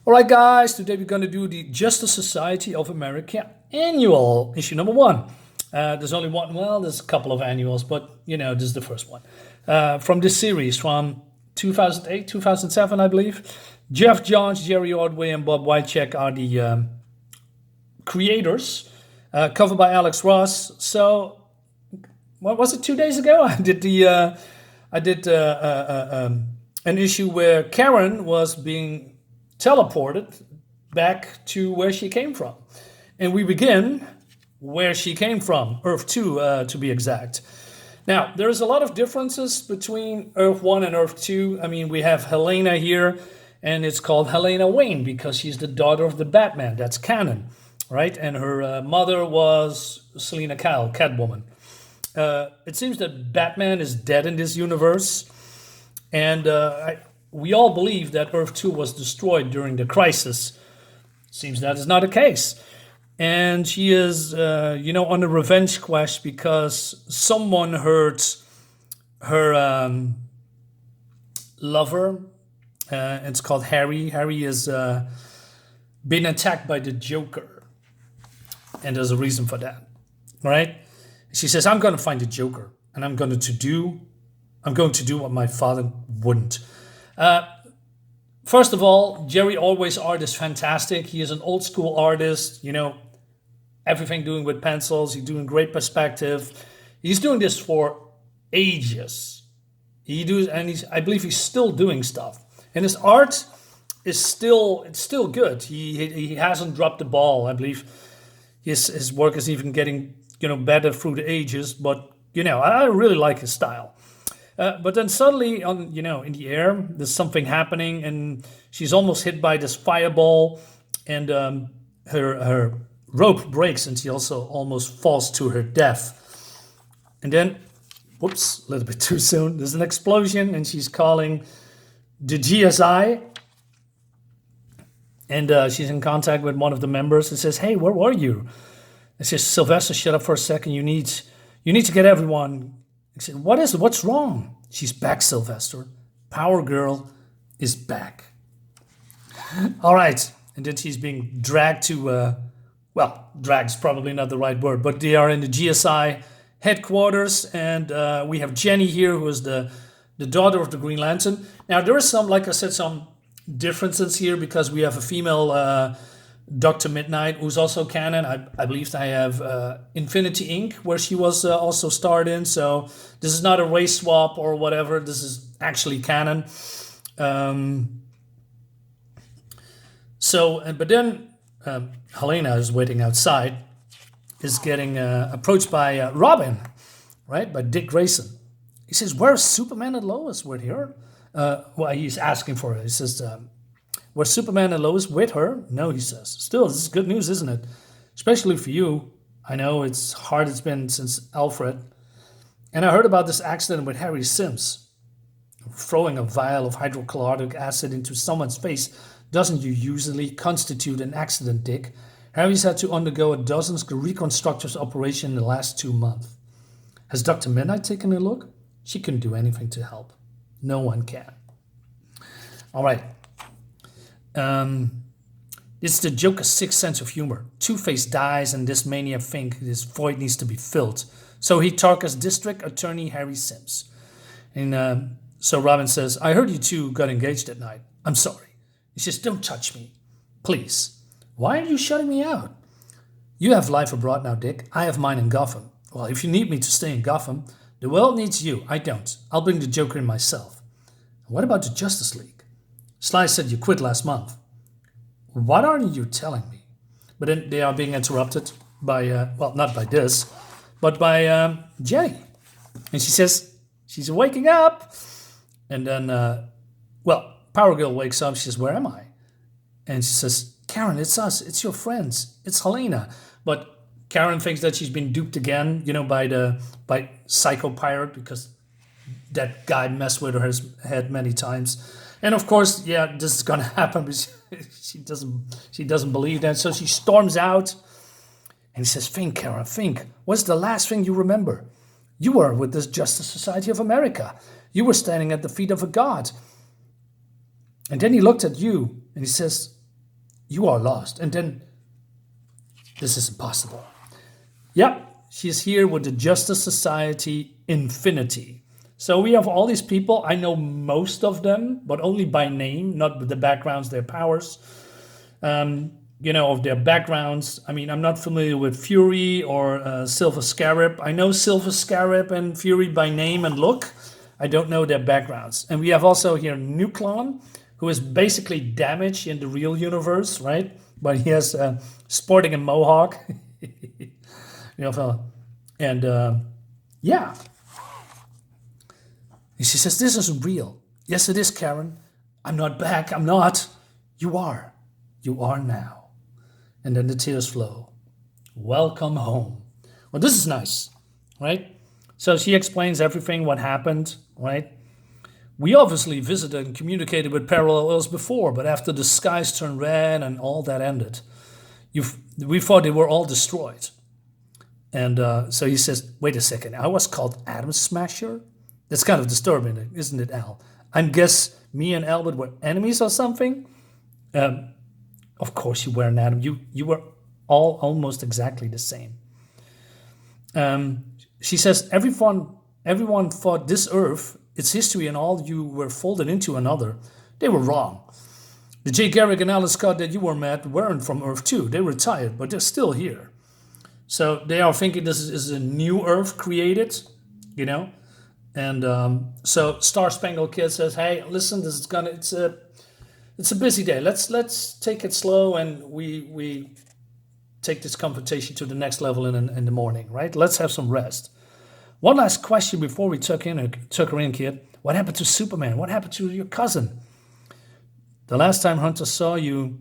All right, guys, today we're going to do the Justice Society of America annual, issue number one. There's only one, well, there's a couple of annuals, but this is the first one. From this series from 2008, 2007, I believe. Geoff Johns, Jerry Ordway, and Bob Wycheck are the creators, covered by Alex Ross. So, what was it, 2 days ago? I did an issue where Karen was being teleported back to where she came from. And we begin where she came from, Earth-2 to be exact. Now, there's a lot of differences between Earth-1 and Earth-2. I mean, we have Helena here, and it's called Helena Wayne because she's the daughter of the Batman. That's canon, right? And her mother was Selena Kyle, Catwoman. It seems that Batman is dead in this universe, and we all believe that Earth-2 was destroyed during the crisis. Seems that is not the case. And she is, on a revenge quest because someone hurt her lover. It's called Harry. Harry has been attacked by the Joker. And there's a reason for that, right? She says, I'm going to find the Joker, and I'm going to do what my father wouldn't. First of all, Jerry Ordway's art is fantastic. He is an old school artist, everything doing with pencils. He's doing great perspective. He's doing this for ages. I believe he's still doing stuff. And his art is still good. He hasn't dropped the ball. I believe his work is even getting, better through the ages. But, I really like his style. But then suddenly, in the air, there's something happening, and she's almost hit by this fireball, and her rope breaks, and she also almost falls to her death. And then, whoops, a little bit too soon. There's an explosion, and she's calling the GSI, and she's in contact with one of the members, and says, "Hey, where were you?" And says, "Sylvester, shut up for a second. You need to get everyone." I said, "What is it? What's wrong?" "She's back, Sylvester. Power Girl is back." All right. And then she's being dragged to, drag's probably not the right word, but they are in the GSI headquarters. And we have Jenny here, who is the daughter of the Green Lantern. Now, there is some, like I said, some differences here because we have a female Dr. Midnight, who's also canon. I believe I have Infinity Inc., where she was also starred in. So this is not a race swap or whatever. This is actually canon. But then Helena is waiting outside, is getting approached by Robin, right? By Dick Grayson. He says, "Where's Superman and Lois with her?" He's asking for her. He says, "Were Superman and Lois with her?" "No," he says. "Still, this is good news, isn't it? Especially for you. I know it's hard it's been since Alfred. And I heard about this accident with Harry Sims. Throwing a vial of hydrochloric acid into someone's face doesn't usually constitute an accident, Dick. Harry's had to undergo a dozen reconstructive operations in the last 2 months. Has Dr. Midnight taken a look? She couldn't do anything to help. No one can." All right. It's the Joker's sixth sense of humor. Two-Face dies, and this maniac thinks this void needs to be filled. So he targets District Attorney Harry Sims. And so Robin says, "I heard you two got engaged that night. I'm sorry." He says, "Don't touch me. Please. Why are you shutting me out? You have life abroad now, Dick. I have mine in Gotham. Well, if you need me to stay in Gotham, the world needs you. I don't. I'll bring the Joker in myself. What about the Justice League? Sly said you quit last month." "What are you telling me?" But then they are being interrupted by, not by this, but by Jenny. And she says, she's waking up. And then, Power Girl wakes up. She says, "Where am I?" And she says, "Karen, it's us. It's your friends. It's Helena." But Karen thinks that she's been duped again, by Psycho Pirate, because that guy messed with her head many times. And of course, this is gonna happen, but she doesn't believe that. So she storms out, and he says, "Think, Karen, think. What's the last thing you remember? You were with this Justice Society of America. You were standing at the feet of a god." And then he looked at you, and he says, You are lost. And then, this is impossible. Yeah, she's here with the Justice Society Infinity. So we have all these people. I know most of them, but only by name, not with the backgrounds, their powers. Of their backgrounds. I mean, I'm not familiar with Fury or Silver Scarab. I know Silver Scarab and Fury by name and look. I don't know their backgrounds. And we have also here Nuklon, who is basically damaged in the real universe, right? But he has sporting a mohawk. And yeah. And she says, this isn't real. Yes, it is, Karen. I'm not back. I'm not. You are. You are now. And then the tears flow. Welcome home. Well, this is nice, right? So she explains everything, what happened, right? We obviously visited and communicated with parallel Earths before, but after the skies turned red and all that ended, we thought they were all destroyed. And so he says, wait a second, I was called Atom Smasher? That's kind of disturbing, isn't it, Al? I guess me and Albert were enemies or something? Of course you were an atom. You were all almost exactly the same. She says, everyone thought this Earth, its history and all you were folded into another. They were wrong. The J. Garrick and Alan Scott that you were met weren't from Earth-2. They retired, but they're still here. So they are thinking this is a new Earth created, And so Star Spangled Kid says, hey, listen, it's a busy day. Let's take it slow, and we take this confrontation to the next level in the morning, right? Let's have some rest. One last question before we took her in, kid. What happened to Superman? What happened to your cousin? The last time Hunter saw you,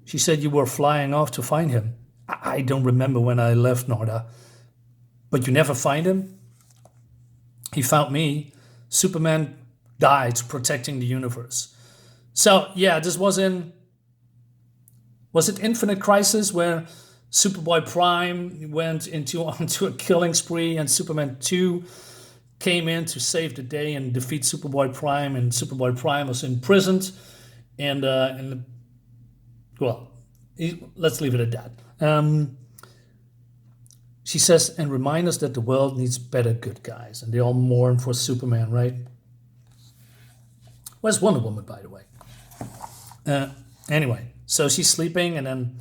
she said you were flying off to find him. I don't remember when I left Norda. But you never find him? He found me. Superman died protecting the universe. So, yeah, this was it Infinite Crisis where Superboy Prime went onto a killing spree and Superman 2 came in to save the day and defeat Superboy Prime, and Superboy Prime was imprisoned. Let's leave it at that. She says, and remind us that the world needs better good guys. And they all mourn for Superman, right? Where's Wonder Woman, by the way? Anyway, so she's sleeping, and then,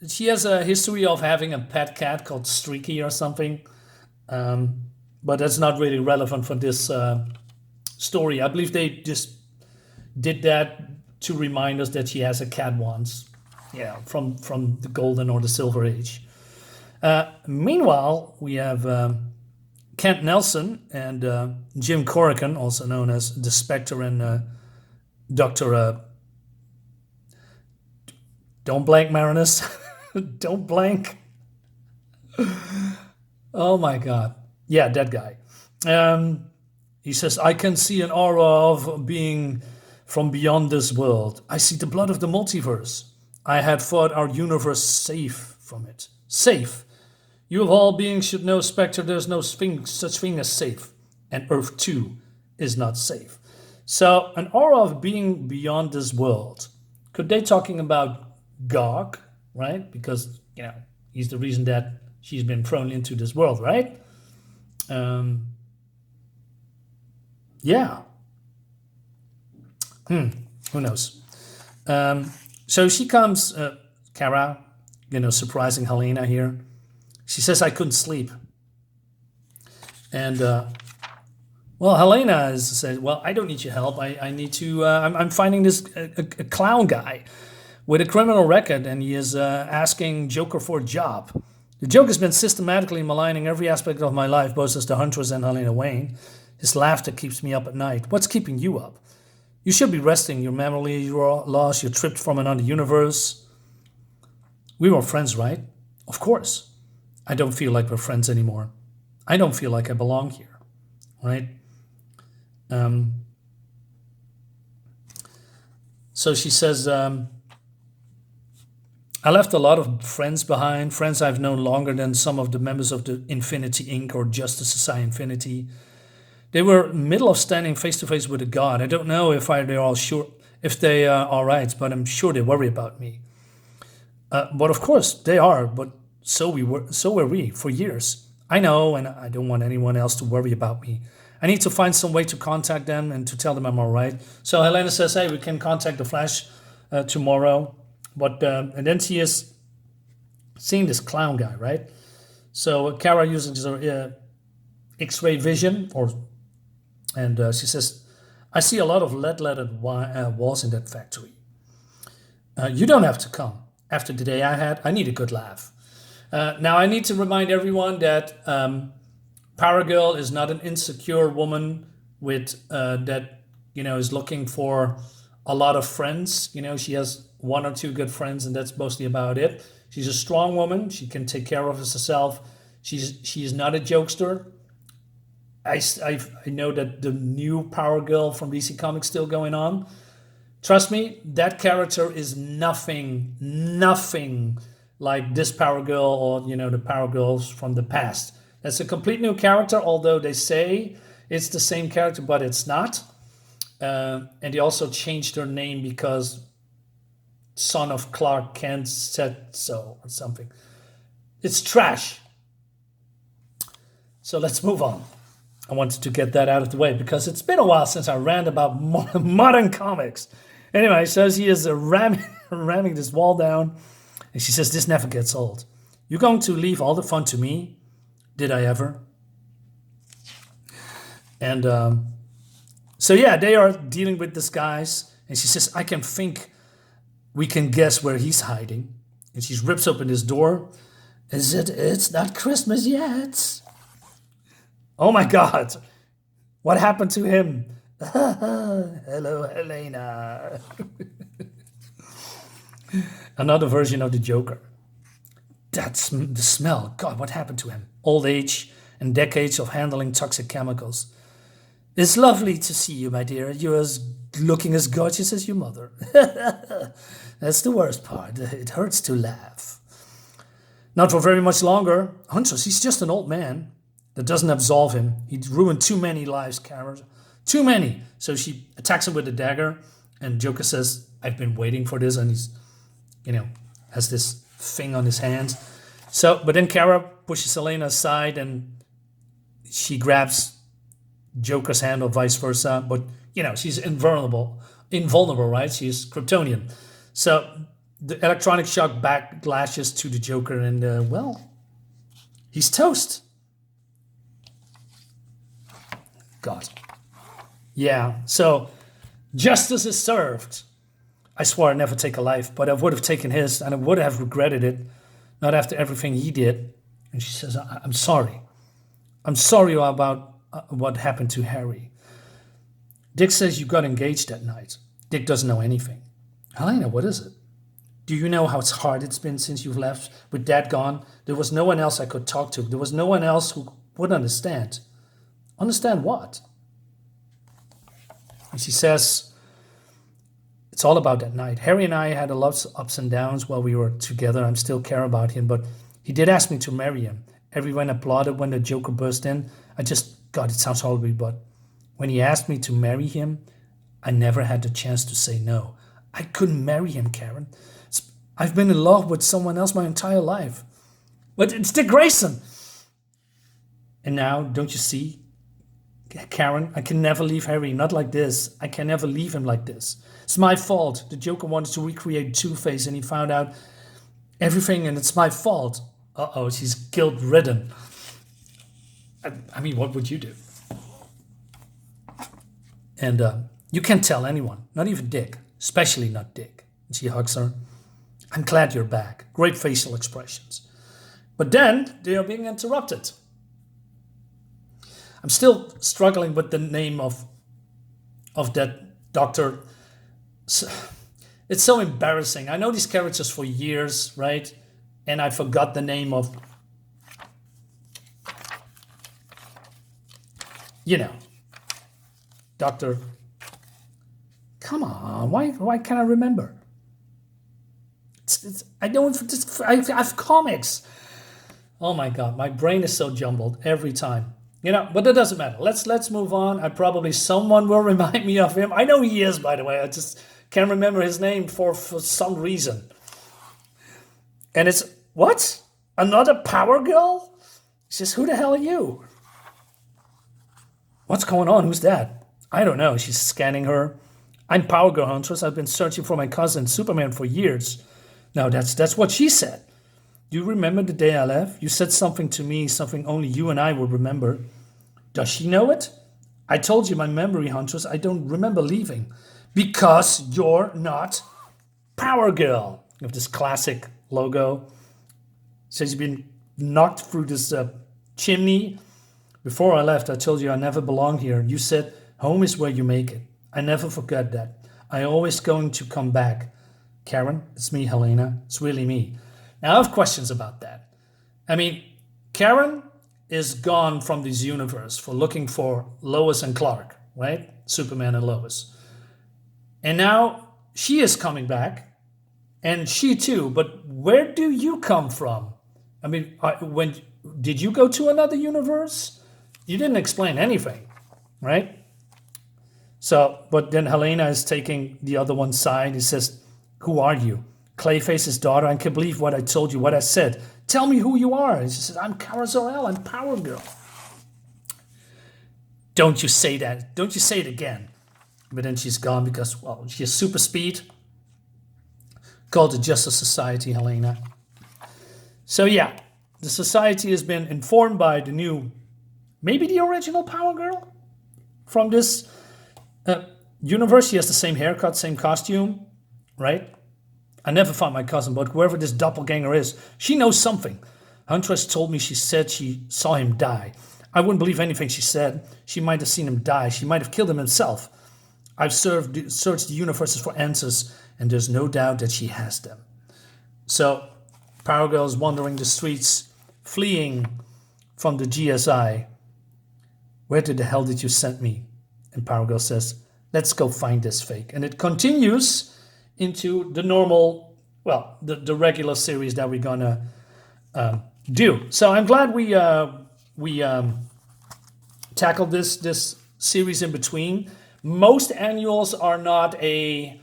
she has a history of having a pet cat called Streaky or something. But that's not really relevant for this story. I believe they just did that to remind us that she has a cat once. Yeah, from the Golden or the Silver Age. Meanwhile, we have Kent Nelson and Jim Corrigan, also known as the Spectre and Dr. Don't blank, Marinus. Don't blank. Oh my God. Yeah, that guy. He says, I can see an aura of being from beyond this world. I see the blood of the multiverse. I had thought our universe safe from it. Safe. You of all beings should know, Spectre, there's no such thing as safe. And Earth-2 is not safe. So, an aura of being beyond this world. Could they talking about Gog, right? Because, he's the reason that she's been thrown into this world, right? Yeah. Who knows? So she comes, Kara, surprising Helena here. She says, I couldn't sleep. And, Helena says, I don't need your help. I need to, I'm finding this a clown guy with a criminal record, and he is asking Joker for a job. The Joker's been systematically maligning every aspect of my life, both as the Huntress and Helena Wayne. His laughter keeps me up at night. What's keeping you up? You should be resting. Your memory, you're lost. You're tripped from another universe. We were friends, right? Of course. I don't feel like we're friends anymore. I don't feel like I belong here, right? So she says, I left a lot of friends behind, friends I've known longer than some of the members of the Infinity Inc. or Justice Society Infinity. They were middle of standing face to face with a god. I don't know if they're all sure if they are all right, but I'm sure they worry about me. But of course they are, but so were we for years. I know, and I don't want anyone else to worry about me. I need to find some way to contact them and to tell them I'm all right. So Helena says, hey, we can contact the Flash tomorrow. But and then she is seeing this clown guy, right? So Kara uses her X-ray vision, and she says, I see a lot of lead-lettered walls in that factory. You don't have to come. After the day I had, I need a good laugh. Now I need to remind everyone that Paragirl is not an insecure woman with that is looking for a lot of friends. She has one or two good friends, and that's mostly about it. She's a strong woman. She can take care of herself. She's not a jokester. I know that the new Power Girl from DC Comics still going on. Trust me, that character is nothing like this Power Girl or the Power Girls from the past. That's a complete new character, although they say it's the same character, but it's not. And they also changed her name because son of Clark Kent said so or something. It's trash. So let's move on. I wanted to get that out of the way because it's been a while since I ran about modern comics. Anyway, so she is ramming this wall down, and she says, this never gets old. You're going to leave all the fun to me? Did I ever? And so yeah, they are dealing with this guys, and she says, I can think we can guess where he's hiding. And she rips open this door. It's not Christmas yet. Oh my God. What happened to him? Hello, Helena. Another version of the Joker. That's the smell. God, what happened to him? Old age and decades of handling toxic chemicals. It's lovely to see you, my dear. You're looking as gorgeous as your mother. That's the worst part. It hurts to laugh. Not for very much longer. Huntress, he's just an old man. That doesn't absolve him. He'd ruined too many lives, Kara. Too many. So she attacks him with a dagger, and Joker says, I've been waiting for this, and he's, has this thing on his hand. So, but then Kara pushes Helena aside, and she grabs Joker's hand or vice versa. But, she's invulnerable, right? She's Kryptonian. So the electronic shock backlashes to the Joker, and, he's toast. God. Yeah, so justice is served. I swore I'd never take a life, but I would have taken his, and I would have regretted it, not after everything he did. And she says, I'm sorry. I'm sorry about what happened to Harry. Dick says you got engaged that night. Dick doesn't know anything. Helena, what is it? Do you know how hard it's been since you've left? With Dad gone, there was no one else I could talk to. There was no one else who would understand. Understand what? And she says, it's all about that night. Harry and I had a lot of ups and downs while we were together. I still care about him, but he did ask me to marry him. Everyone applauded when the Joker burst in. God, it sounds horrible, but when he asked me to marry him, I never had the chance to say no. I couldn't marry him, Karen. I've been in love with someone else my entire life. But it's Dick Grayson. And now, don't you see? Karen, I can never leave Harry, not like this. I can never leave him like this. It's my fault. The Joker wanted to recreate Two-Face and he found out everything and it's my fault. Uh-oh, she's guilt-ridden. I mean, what would you do? And you can't tell anyone, not even Dick, especially not Dick. And she hugs her. I'm glad you're back. Great facial expressions. But then they are being interrupted. I'm still struggling with the name of that doctor. It's so embarrassing. I know these characters for years, right? And I forgot the name of, Doctor. Come on, why can't I remember? I have comics. Oh my God, my brain is so jumbled every time. But it doesn't matter. Let's move on. Someone will remind me of him. I know he is, by the way. I just Can't remember his name for some reason. And it's, what? Another Power Girl? He says, who the hell are you? What's going on? Who's that? I don't know. She's scanning her. I'm Power Girl Huntress. I've been searching for my cousin Superman for years. No, that's what she said. Do you remember the day I left? You said something to me, something only you and I would remember. Does she know it? I told you my memory, Huntress. I don't remember leaving. Because you're not Power Girl. You have this classic logo. Says you've been knocked through this chimney. Before I left, I told you I never belong here. You said, home is where you make it. I never forget that. I always going to come back. Karen, it's me, Helena. It's really me. Now, I have questions about that. I mean, Karen is gone from this universe for looking for Lois and Clark, right? Superman and Lois. And now she is coming back, and she too. But where do you come from? I mean, did you go to another universe? You didn't explain anything, right? So, but then Helena is taking the other one's side. He says, who are you? Clayface's daughter. I can't believe what I told you, what I said. Tell me who you are. He says, I'm Kara Zor-El. I'm Power Girl. Don't you say that. Don't you say it again. But then she's gone because, well, she has super speed. Called the Justice Society, Helena. So yeah, the society has been informed by the new, maybe the original Power Girl from this universe. She has the same haircut, same costume, right? I never found my cousin, but whoever this doppelganger is, she knows something. Huntress told me she said she saw him die. I wouldn't believe anything she said. She might have seen him die. She might have killed him himself. I've searched the universes for answers, and there's no doubt that she has them. So, Power Girl is wandering the streets, fleeing from the GSI. Where the hell did you send me? And Power Girl says, let's go find this fake. And it continues into the normal, well, the regular series that we're gonna do. So I'm glad we tackled this series in between. Most annuals are not a,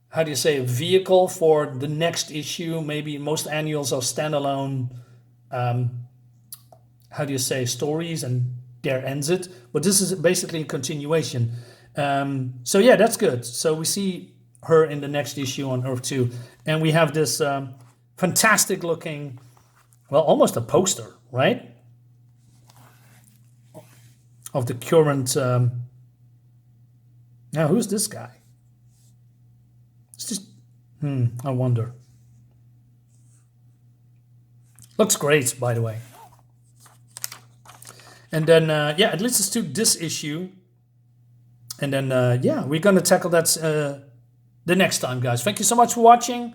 how do you say, a vehicle for the next issue. Maybe most annuals are standalone, how do you say, stories, and there ends it. But this is basically a continuation. So yeah, that's good. So we see her in the next issue on Earth-2. And we have this fantastic looking, well, almost a poster, right? Of the current, now who's this guy? It's just, I wonder. Looks great, by the way. And then, yeah, it leads us to this issue. And then, yeah, we're going to tackle that the next time, guys. Thank you so much for watching.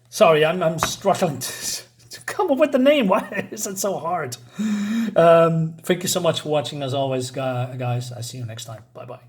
Sorry, I'm struggling to come up with the name. Why is it so hard? Thank you so much for watching, as always, guys. I see you next time. Bye-bye.